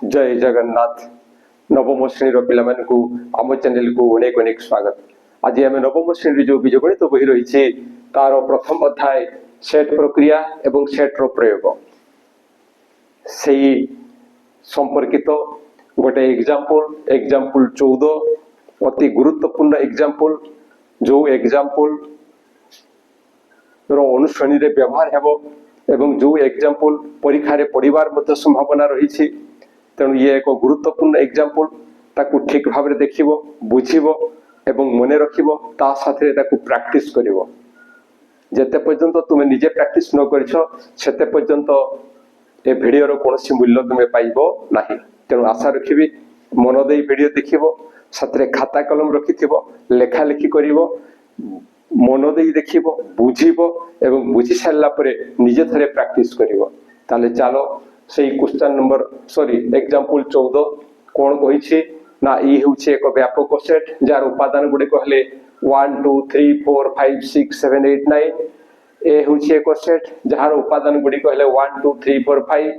जय जगन्नाथ। नवम श्रेणी पिलामानकु आम चैनल को अनेक अनेक स्वागत। आज आम नवम श्रेणी जो बीजगणित बही रही तार प्रथम अध्याय सेट प्रक्रिया एवं सेट प्रयोग से संपर्कित गोटे एग्जाम्पल 14 अति गुरुत्वपूर्ण एग्जाम्पल जो एग्जाम्पल अनुश्रेणी व्यवहार हेबो एवं जो एग्जाम्पल परीक्षा रे पढ़िबार मध्य संभावना रही। तेणु ये एक गुरुत्वपूर्ण एग्जाम्पल ताकू ठीक भाव में देखिबो बुझिबो एवं मने रखिबो ता साथे ताकू प्रैक्टिस करिवो। जेते पर्यंत तुमे निजे प्रैक्टिस न करछो सेते पर्यंत ए वीडियो रो कोनोसी मूल्य तुमे पाइबो नाही। तेणु आशा रखिबी मन देई वीडियो देखिबो, साथरे खाता कलम रखिथिबो, लेखा लेखि करिवो, मन देई देखिबो, बुझिबो एवं बुझि सारला परे निजे थरे प्रैक्टिस करिवो। ताले चलो से क्वेश्चन नंबर एग्जाम्पल 14 कौन कही ना ये हूँ एक व्यापक सेट जार उपादान गुड़े कहले 1 2 3 4 5 6 7 8 9। ए हूँ एक सेट जार उपादान गुड़ी कहले 1 2 3 4 5।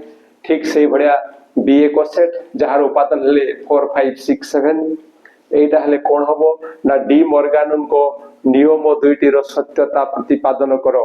ठीक से भाया बी एक सेट जार उपादान हेले 4 5 6 7। एटा हेले कौन हम ना डी मॉर्गन को नियम दुईटीर सत्यता प्रतिपादन कर।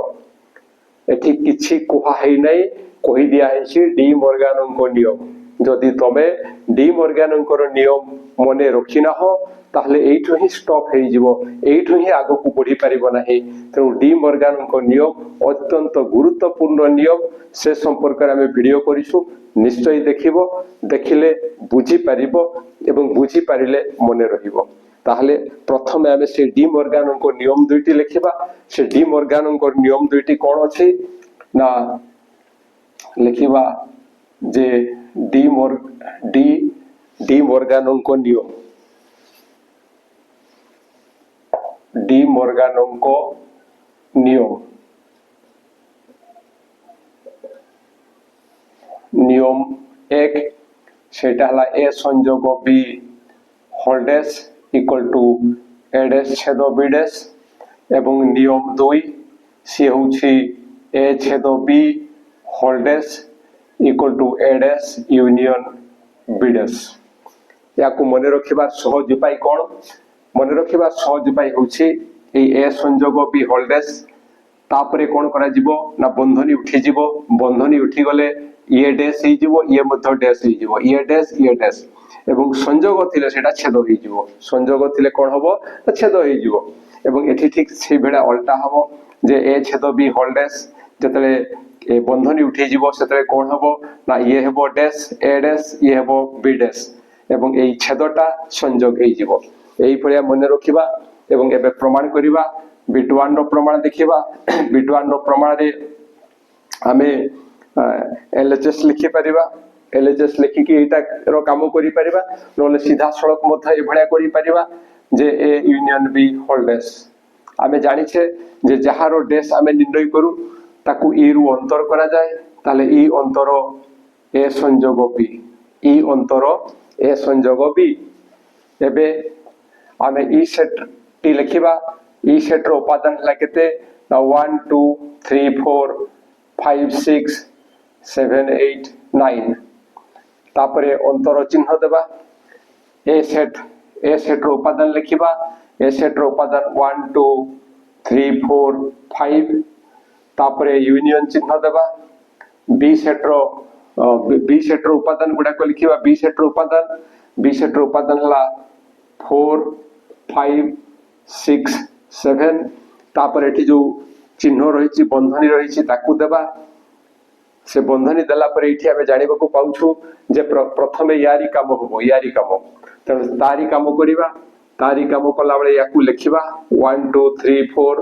एठी किछि कुहा है नहीं कही दिया है डी मॉर्गन को नियम। जदि तमे डी मॉर्गन नियम मने रखी ना हो ताहले एठो ही स्टॉप हे जिवो, एठो ही आगो को बढ़ी परिबो नाही। तेणु डी मॉर्गन नियम अत्यंत गुरुत्वपूर्ण नियम से संपर्क में वीडियो करिसु। निश्चय देखिबो, देखिले बुझी परिबो एवं बुझी पारिले मने रहिबो। ताहले प्रथम आमे से डी मॉर्गन नियम दुईटी लिखिबा। से डी मॉर्गन नियम दुईटी कोन अछि ना लिखिबा जे डी मॉर्गन नियम, डी मॉर्गन नियम एक सेटा हला ए संयोग B whole dash equal to A dash छेद बी डैश एवं नियम 2 सी होछि ए छेद B whole dash equal to A dash union B dash. या को मने रखिबा सहज उपाय कोन? मने रखिबा सहज उपाय होछि ए ए संयोग बी होल डैश तापरे कोन करा जिवो ना बंधनी उठी जिवो। बंधनी उठी गले ये डैश ही जिवो, ये मध्य डैश ही जिवो, ये डैश एवं संयोग थिले सेटा छेद ही जिवो। संयोग थिले कोन हबो तो छेद ही जिवो। एवं एठी ठीक से भेड़ा उल्टा हबो जे ए छेद बी होल डैश जतले ए बंधनी उठी जीवो सेतरे कोन हबो ना ये हेबो डैश ए डैश, ये हेबो बी डैश एवं एई छेदटा संयोग हे जीवो। एई परिया मने रखिबा एवं एबे प्रमाण करिबा। बिटवान रो प्रमाण देखिबा। बिटवान रो प्रमाण रे आमे एलएचएस लिखि परिबा। एलएचएस लिखि कि एटा रो काम करि परिबा, नले सीधा सड़क मध्य ए भळिया करि परिबा जे A union B whole dash. आमे जानि छे जे जहारो डैश आमे निर्णय करू ताकू ई रु अंतर करा जाए। ताले ई अंतर ए संयोग बी, ई अंतर ए संयोग बी। एबे आमे ई सेट टी लिखिबा। ई सेट रो उपादान हला केते ना 1 2 3 4 5 6 7 8 9। तापरे अंतर चिन्ह देबा। ए सेट रो उपादान लिखिबा। ए सेट रो उपादान 1 2 3 4 5 तापरे यूनियन चिन्ह देबा। बी सेट रो उपादान गुडा को लिखिबा। बी सेट रो उपादान हला 4 5 6 7 तापरे एठी जो चिन्ह रहिछि बंधनी रहिछि ताकू देबा। से बंधनी देला परे एठी आमे जानिबा को पाउछु जे प्रथमे यारी काम होबो, यारी काम। तेणु तारी काम करिबा। तारी काम कला बेले याकू लिखिबा 1 2 3 4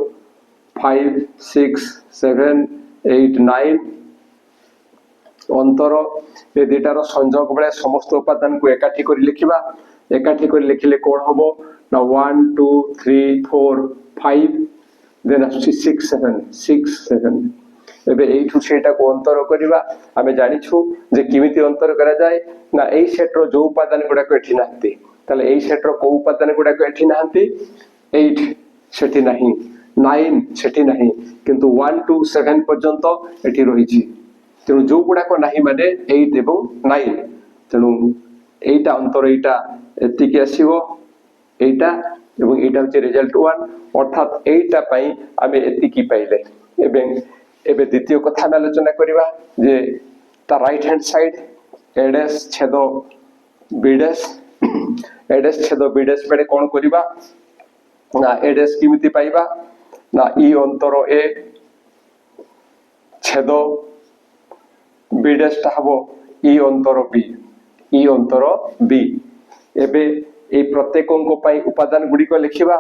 5 6 7 8 9। अंतर ए दुटार संयोग बेले समस्त उपादान को एकाठी कर लिखिबा। एकाठी कर लिखिले कोन हबो ना 1 2 3 4 5 देन 6 7। एबे एठु सेटा को अंतर करिबा। आमे जानिछु जे किमिति अंतर करा जाय ना एई सेट रो जो उपादान गुडा को एठी नाहंती ताले एई सेट रो को उपादान गुडा को एठी नाहंती 8 सेठी नाही, 9 सेठी नाही, किंतु 1 2 7 पर्यंत एठी रहिछि। तेणु जो गुड़ाक ना माने 8 एवं 9 तेणु एटा अंतर एटा एतिकी आसीबो एटा एवं एटा होचे रिजल्ट 1 अर्थात एटा पई आमे एतिकी पाइले एबे द्वितीय कथा हम आलोचना करिवा जे ता राइट हैंड साइड एडेस छेदो बीडेस एडेस छेदो बीडेस बेले कोन करिवा ना एडेस किमिति पाइबा ना ई अंतर ए छेदो बीडेस ता हबो ई अंतर बी एबे ए प्रत्येक अंक पई उपादान गुडी को लिखिबा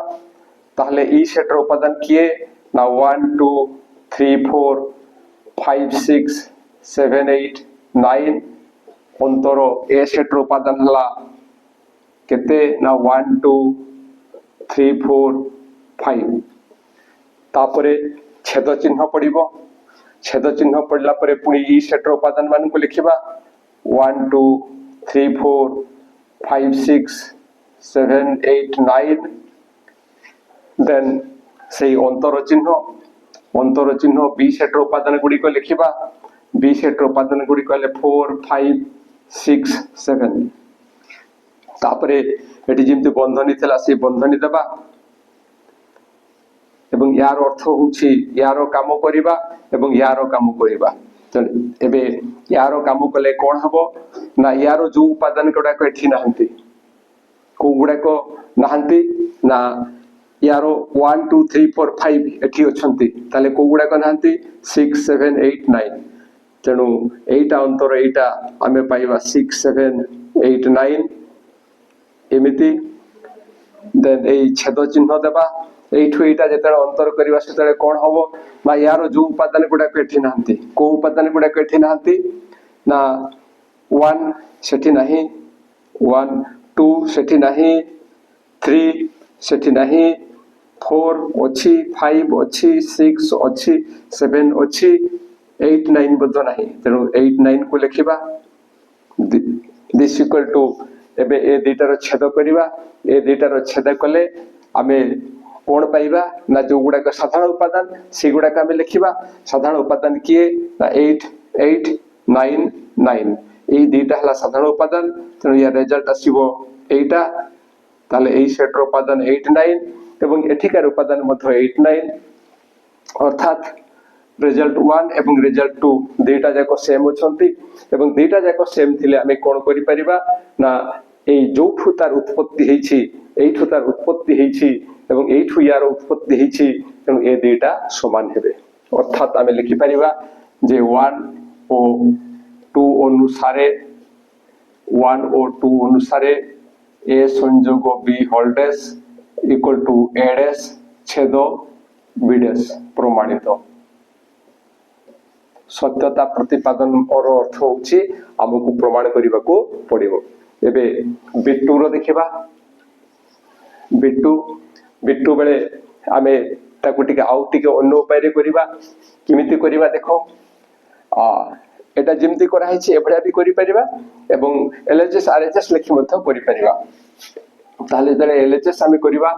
ताहले ई सेट रो उपादान किए ना 1 2 3 4 5 6 7 8 9 अंतर ए सेट रो उपादान हला केते ना 1 2 3 4 5 तापरे छेद चिन्ह पड़िबो छेद चिन्ह पड़ला परे पुनी ई सेट रो उपादान मान को लिखिबा 1 2 3 4 5 6 7 8 9 देन से अंतर चिन्ह बी सेट रो उपादान गुडी को लिखिबा बी सेट रो उपादान गुडी को ले 4 5 6 7 तापरे एटी जिमति बंधनी थला से बंधनी देबा एवं यार अर्थ होछि यारो काम करिबा एवं यारो काम करिबा एबे यारो काम कले कोन हबो ना यारो जो उपादान कोडा को एठी नाहंती को गुडा को नाहंती ना यारो 1 2 3 4 5 एठी अछंती ताले को गुडा को नाहंती 6 7 8 9 तेनु एटा अंतर एटा आमे पाइबा 6 7 8 9 एमिति देन ए छेद चिन्ह देबा एठु एटा जेतले अंतर करबा सेतले कोन हबो ना यारो जो उपादान गुडा को एठी नाहंती को उपादान गुडा को एठी नाहंती ना 1 सेठी नाही 1 2 सेठी नाही 3 सेठी नाही 4 अछि 5 अछि 6 अछि 7 अछि 8 9 बद्ध नाही तेनु 8 9 को लिखिबा दिस इक्वल टू एबे ए दुटार छेद करिबा ए दुटार छेद कले आमे कोन पाइबा ना जो गुडा का साधारण उपादान से गुडा का आमे लिखिबा साधारण उपादान किए ना 8 8 9 9 ए दुटा हला साधारण उपादान तेनु या रिजल्ट आसीबो एटा ताले ए सेट रो उपादान 8 9 एवं एठिकार उपादान मध्य 8 9 अर्थात रिजल्ट 1 एवं रिजल्ट 2 दुटा जाको सेम अछंती एवं दुटा जाको सेम थिले आमे कोन करि परिबा ना ए जोठु तार उत्पत्ति हेछि एठु तार उत्पत्ति हेछि एवं एठु यार उत्पत्ति हेछि तेनु ए दुटा समान हेबे अर्थात आमे लिखि परिबा जे 1 ओ 2 अनुसारे 1 और 2 अनुसारे ए संयोग बी होल्डेस इक्वल टू एडेस छेद बीडेस प्रमाणित सत्यता प्रतिपादन और अर्थ होछि हमकु प्रमाण करिबा को पड़िबो एबे बिट्टू रो देखिबा बिट्टू बेले आमे ताकु टिके आउ टिके अन्य उपाय रे करिबा किमिति करिबा देखो एटा जिमति करा हिछि एभडा भी करि परिबा एवं एलएचएस आरएचएस लिखि मध्य करि परिबा ताले जले एलएचएस आमे करिबा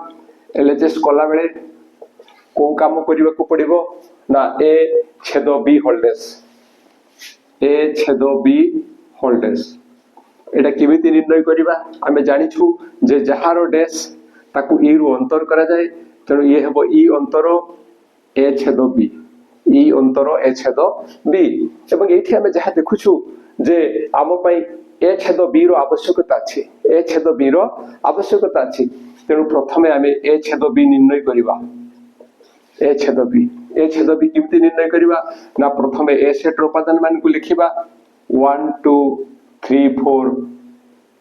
एलएचएस कोला बेले को काम करिबा को पड़िबो ना ए छेद बी होल्डेस एटा किमिति निर्णय करिबा आमे जानिछु जे जहारो डैश ताकु ई रु अंतर करा जाय तेनु ये हेबो ई अंतर ए छेद बी ई अंतर ए छेद बी एवं एठी आमे जहा देखुछु जे आम पई ए छेद बी रो आवश्यकता अछि ए छेद बी रो आवश्यकता अछि तेनु प्रथमे आमे ए छेद बी निर्णय करिबा ए छेद बी किमति निर्णय करिबा ना प्रथमे ए सेट रो उपादान मान को लिखिबा 1 2 3 4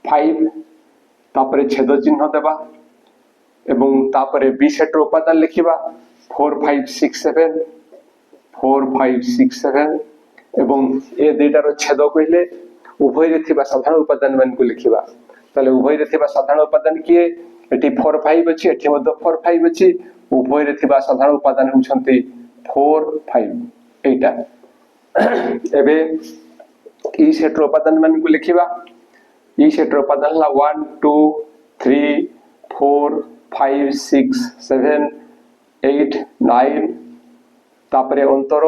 5 तापरे छेद चिन्ह देबा एवं तापरे बी सेट रो उपादान लिखिबा 4 5 6 7 एवं ए दुटा रो छेद कहिले उभय रे थिबा साधारण उपादान मान को लिखिबा ताले उभय रे थिबा साधारण उपादान किए एटी 4 5 अछि एटी मध्य 4 5 अछि उभय रे थिबा साधारण उपादान होछंती 4 5 एटा एबे ई सेट रो उपादान मान को लिखिबा ई सेट रो उपादान ला 1 2 3 4 5 6 7 8 9 तापरे अंतर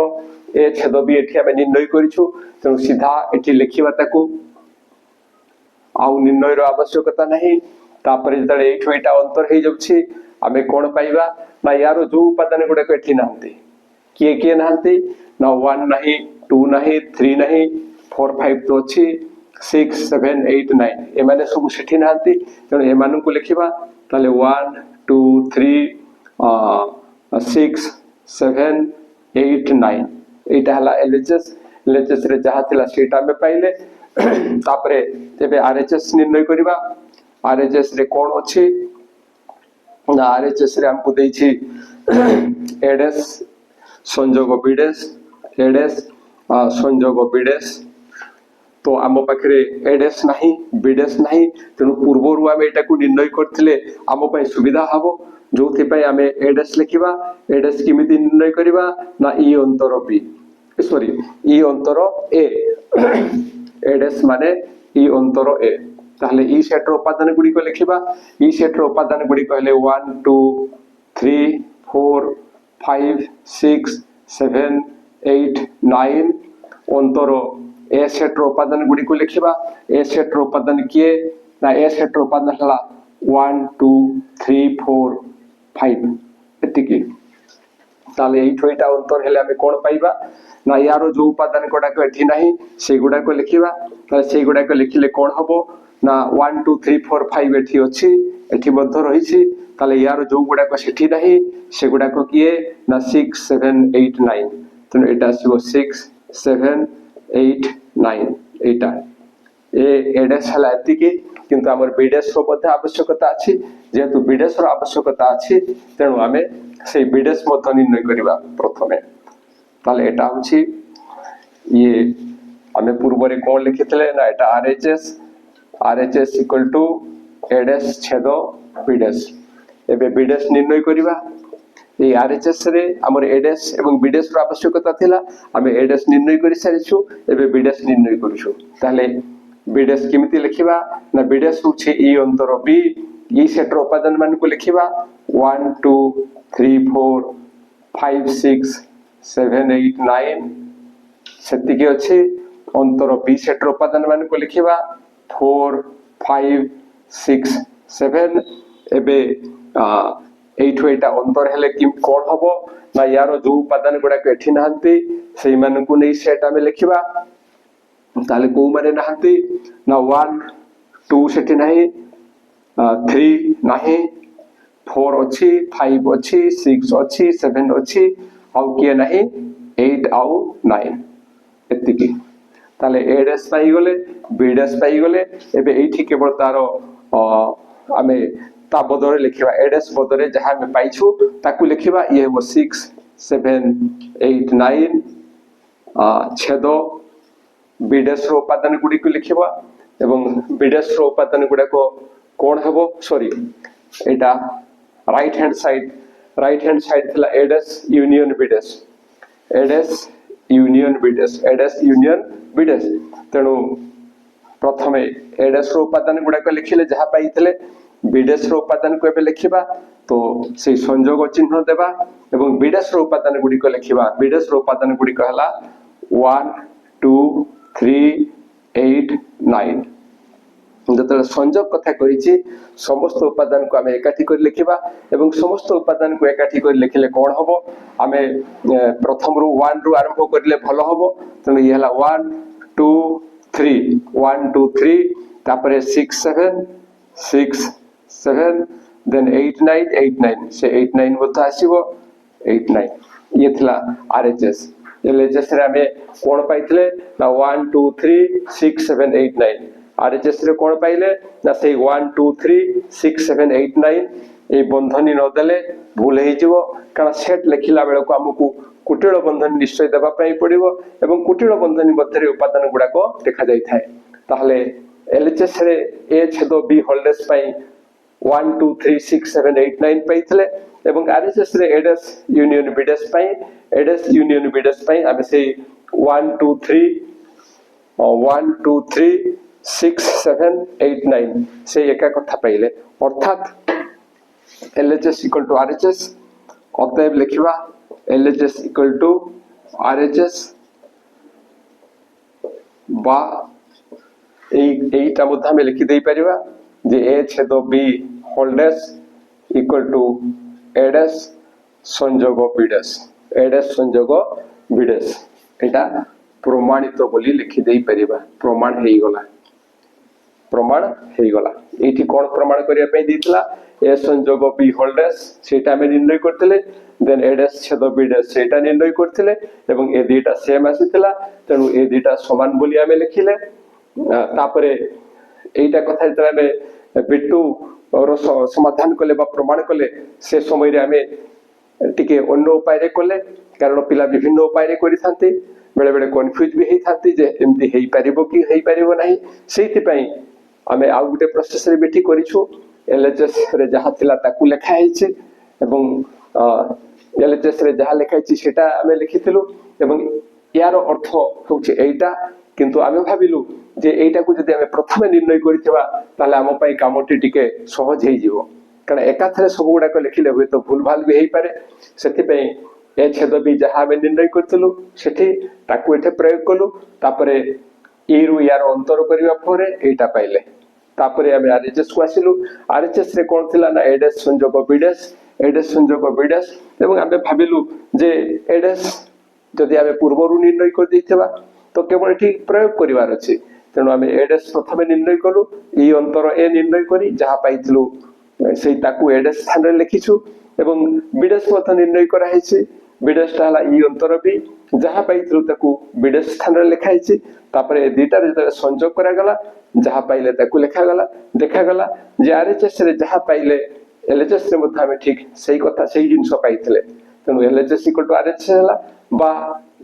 ए छेद बी एठी आमे निर्णय करिछु तेनु सीधा एठी लिखिबा ताकू आउ निर्णय रो आवश्यकता नहीं तापर जतले एठो एटा अंतर हे जाउछि आमे कोन पाइबा ना यारो जो उपादान गुडा को एठी नांती किए किए नांती ना 1 नहीं 2 नहीं 3 नहीं 4 5 तो अछि 6 7 8 9 ए माने सब सेठी नांती तेणु ए मानु को लिखिबा ताले 1 2 3 6 7 8 9 एटा हला एलएचएस रे जहा थिला सेटा में पाइले तापरे एबे आरएचएस निर्णय करिबा आरएचएस रे कोन अछि ना आरएचएस रे हमको देछि एडएस संजोग बीडेस एडएस संजोग बीडेस तो आम पाखे एडएस नहीं बीडेस नहीं तेणु पूर्व आम एटा को निर्णय करथिले आम पय सुविधा हबो जोथि पय आम एडएस लिखिबा एडएस किमिति निर्णय करिबा ना ई अंतर बी सॉरी ई अंतर ए एडएस माने ई अंतर ए ताहले ई सेट रो उपादान गुडी को लिखिबा ई सेट रो उपादान गुडी कहले 1 2 3 4 5 6 7 8 9 अंतर ए सेट रो उपादान गुडी को लिखिबा ए सेट रो उपादान किए ना ए सेट रो उपादान हला 1 2 3 4 5 एतिकी ताले एठो एटा अंतर हेले हमें कोन पाइबा ना यारो जो उपादान गुडा को एठी नाही से गुडा को लिखिबा ताले से गुडा को लिखिले कोन हबो ना 1 2 3 4 5 एठी अछि एठी मध्य रहिछि ताले यारो जो गुडा को सेठी नाही से गुडा को किए ना 6 7 8 9 तने एटा आसीबो 6 7 8 9 एटा ए एडएस हला एतिकी किंतु हमर बीडेस रो मध्ये आवश्यकता अछि जेतु बीडेस रो आवश्यकता अछि तेनु आमे से बीडेस मध्य निर्णय करिबा प्रथमे ताले एटा होछि ये आमे पूर्व रे कोन लिखितले ना एटा आरएचएस इक्वल टू एडएस छेद बीडेस एबे बीडेस निर्णय करिबा ए आरएचएस रे हमर एडएस एवं बीडेस रो आवश्यकता थिला आमे एडएस निर्णय करि सारिछु एबे बीडेस निर्णय करिछु ताले बीडेस किमिति लिखिबा ना बीडेस होछि ई अंतर बी ई सेट रो उपादान मान को लिखिबा 1 2 3 4 5 6 7 8 9 सेतिके अछि अंतर बी सेट रो उपादान मान को लिखिबा 4 5 6 7 एबे एठो एटा अंतर हेले कि कोन हबो ना यारो जो उपादान गुडा को एठी नाहंती सेई मान को नै सेट आमे लिखिबा ताले को माने नाहंती ना 1 2 सेठी नाही 3 नाही 4 अछि 5 अछि 6 अछि 7 अछि आउ किए नाही 8 आउ 9 एतिकी ताले एडएस पाई गले बीडेस पाई गले एबे एठी केवल तारो आमे ता बदरे लिखिबा एडएस बदरे जहा में पाइछु ताकू लिखिबा ये हो 6 7 8 9 छेदो बीडेस रो उपादान गुडी को लिखिबा एवं बीडेस रो उपादान गुडा को कोन हेबो सॉरी एटा राइट हैंड साइड थिला एडएस यूनियन बीडेस तेणु प्रथमे एडएस रो उपादान गुडा को लिखिले जहा पाइथिले बीडेस रो उपादान को एबे लिखिबा तो से संयोग चिन्ह देबा एवं बीडेस रो उपादान गुडी को लिखिबा बीडेस रो उपादान गुडी को हला 1 2 3 8 9 जतले संयोग कथा कहिछि समस्त उपादान को आमे एकाठी कर लिखिबा एवं समस्त उपादान को एकाठी कर लिखिले कोन हबो आमे प्रथम रो 1 रो आरंभ करले भलो हबो तने ये हला 1 2 3 1 2 3 तापरे 6 7 देन 8 9 8 9 से 8 9 बता आसीबो 8 9 ये थिला आरएचएस एलएचएस रे आमे कोन पाइथिले ना 1 2 3 6 7 8 9 आरएचएस रे कोन पाइले ना से 1 2 3 6 7 8 9 ए बंधनी न देले भूल हे जिवो कारण सेट लिखिला बेले को हमकु कुटिल बंधन निश्चय देबा पई पड़िबो एवं कुटिल बंधनी मध्य उपादान गुडा को देखा जाय थाए ताहले एलएचएस रे ए छेदो बी होल्डेस पई 1 2 3 6 7 8 9 पाइथिले एवं आरएचएस रे एडएस यूनियन बीडेस पई आमे से 1 2 3 6 7 8 9 से एका कथा पाइले अर्थात एलएचएस इक्वल टू आरएचएस अतएव लिखिबा एलएचएस इक्वल टू आरएचएस बा এইটা মধ্যে আমি লিখি দেই পারিবা যে a छेद b whole dash equal to a dash संयोग b डैश a डैश संयोग b डैश एटा प्रमाणित बोली लिखि देई परिबा प्रमाण हेई गला एठी कोन प्रमाण करिया पे दितला a संयोग b होल डैश सेटा हम निर्णय करथिले देन a डैश छेद b डैश सेटा निर्णय करथिले एवं ए दुईटा सेम आसीतला तेनु ए दुईटा समान बोली हम लिखिले तापरे एटा कथा जतले बिट्टू और समाधान कले बा प्रमाण कले से समय रे हमें टिके अन्य उपाय रे कले कारण पिला विभिन्न उपाय रे करि थांते बेले बेले कंफ्यूज भी हेई थांती जे एमती हेई परिबो कि हेई परिबो नाही सेति पई हमें आ गुटे प्रोसेस रे बेठी करिछु एलएचएस रे जहा थिला ताकू लेखा हेछि एवं एलएचएस रे जहा लेखा हेछि सेटा हमें लिखिथिलु एवं यार अर्थ होछि एटा किंतु आमे भाबिलु जे एटा को जदि हमें प्रथमे निर्णय करिथिबा ताले हम पई कामटी टिके सहज हेई जिवो कारण एकाथरे सब गुडा को लिखिले होय तो भूल भाल भी हेई पारे सेति पई ए छेद बी जहा हमें निर्णय करथिलु सेठी ताकू एठे प्रयोग कलु तापरे ए रु यार अंतर करिवा परे एटा पाइले तापरे हमें आरएचएस को आसिलु आरएचएस रे कोन थिला ना ए डैश संयोग बी डैश एवं हमें भाबिलु जे ए डैश जदि हमें पूर्वरु निर्णय कर दैथिबा तो केवल ठीक प्रयोग करिवार अछि तेणु आम ए डैश प्रथम निर्णय कलु ई अंतर ए निर्णय करी जहा पाइथिलु सेई ताकू ए डैश स्थान रे लिखिछु एवं बी डैश मत निर्णय करा हेछि बी डैश ता हला ई अंतर बी जहा पाइथिलु ताकू बी डैश स्थान रे लिखा हेछि तापरे ए दुईटा रे जते संयोग करा गला जहा पाइले ताकू लिखा गला देखा गला जे आरएचएस रे जहा पाइले एलएचएस रे मत हम ठीक सेई कथा सेई जिंस पाइथिले तेणु एलएचएस इक्वल टू आरएचएस हला बा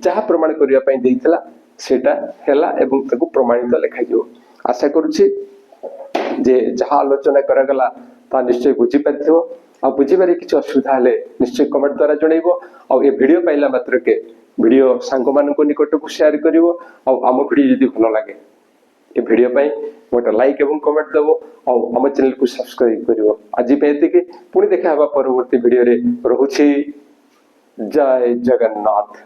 जहा प्रमाण करिया पई देइथिला सेटा हेला एवं ताकू प्रमाणित लिखा जिवो आशा करूछि जे जहा आलोचना करा गला ता निश्चय बुझी पाथिबो आ बुझी बारे किछ असुविधा हले निश्चय कमेंट द्वारा जणैबो आ ए वीडियो पाइला मात्र के वीडियो सांग मान को निकट को शेयर करिवो आ हम वीडियो जदी भलो लागे ए वीडियो पई मोटा लाइक एवं कमेंट देबो आ हम चैनल को सब्सक्राइब करिवो आज पे एतिके पुणी देखा हबा परवर्ती वीडियो रे रहूछि जय जगन्नाथ।